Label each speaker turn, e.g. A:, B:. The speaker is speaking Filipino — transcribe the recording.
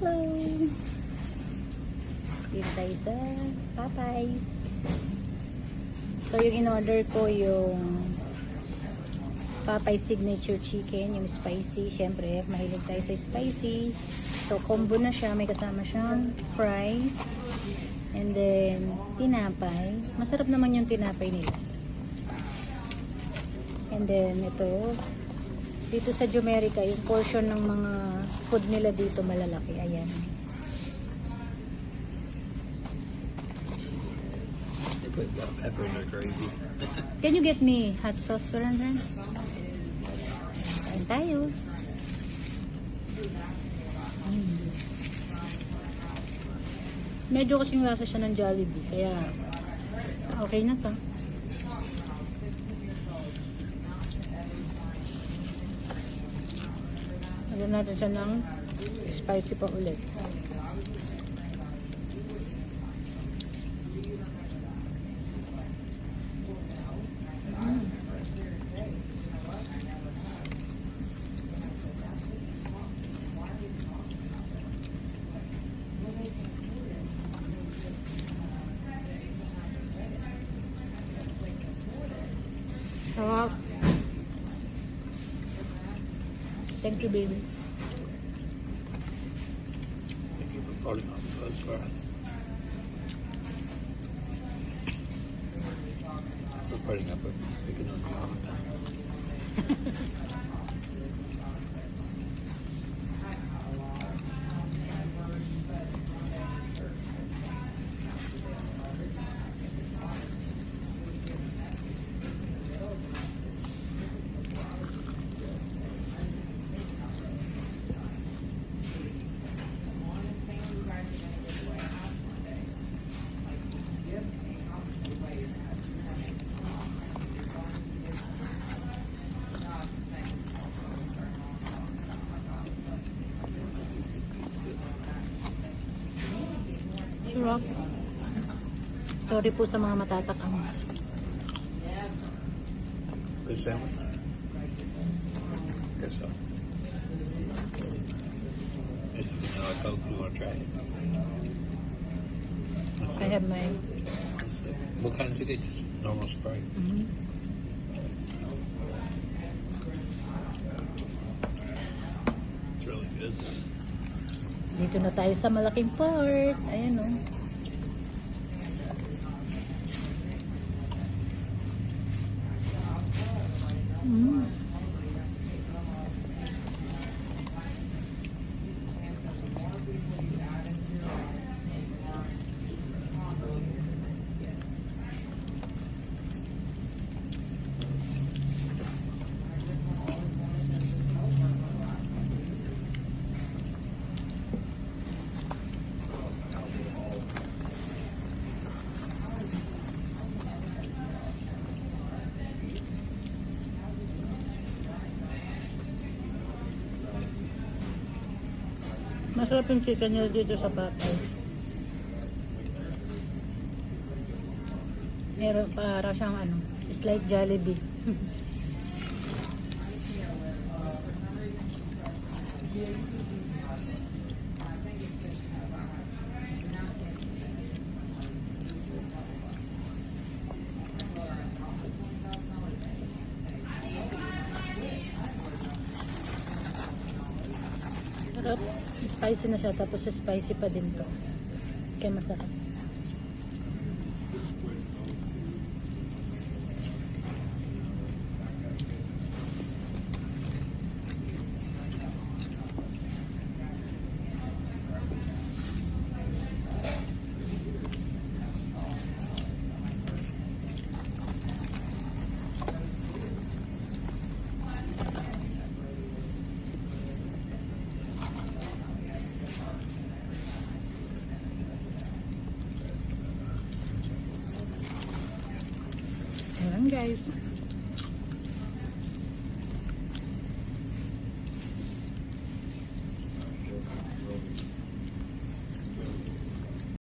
A: Hello! Dito tayo sa Popeyes. So, yung in-order ko yung Popeyes Signature Chicken, yung spicy. Siyempre, mahilig tayo sa spicy. So, combo na siya. May kasama siyang fries. And then, tinapay. Masarap naman yung tinapay nila. And then, ito, dito sa Jumerica, yung portion ng mga food nila dito malalaki. Ayan.
B: They put that pepper in their gravy.
A: Can you get me hot sauce, Ren? Kain tayo. Medyo kasing lasa siya ng Jollibee, kaya okay na to. Lagyan natin siya ng spicy pa ulit. Sarap. Thank you, baby.
B: Thank you for calling on us for us. For putting up with picking on you all the time.
A: Sarap. Sorry po sa mga matatakam.
B: Good sandwich? Guess so. If you know a Coke, you want to try it?
A: I have my...
B: What kind did you get? Just normal Sprite? It's really good.
A: Dito na tayo sa malaking port. Ayan o. Masarap yung chicken nila dito sa Popeyes. Meron para siyang ano, slight Jollibee. Sarap. Spicy na siya, tapos spicy pa din to. Kaya masarap. Ayan guys.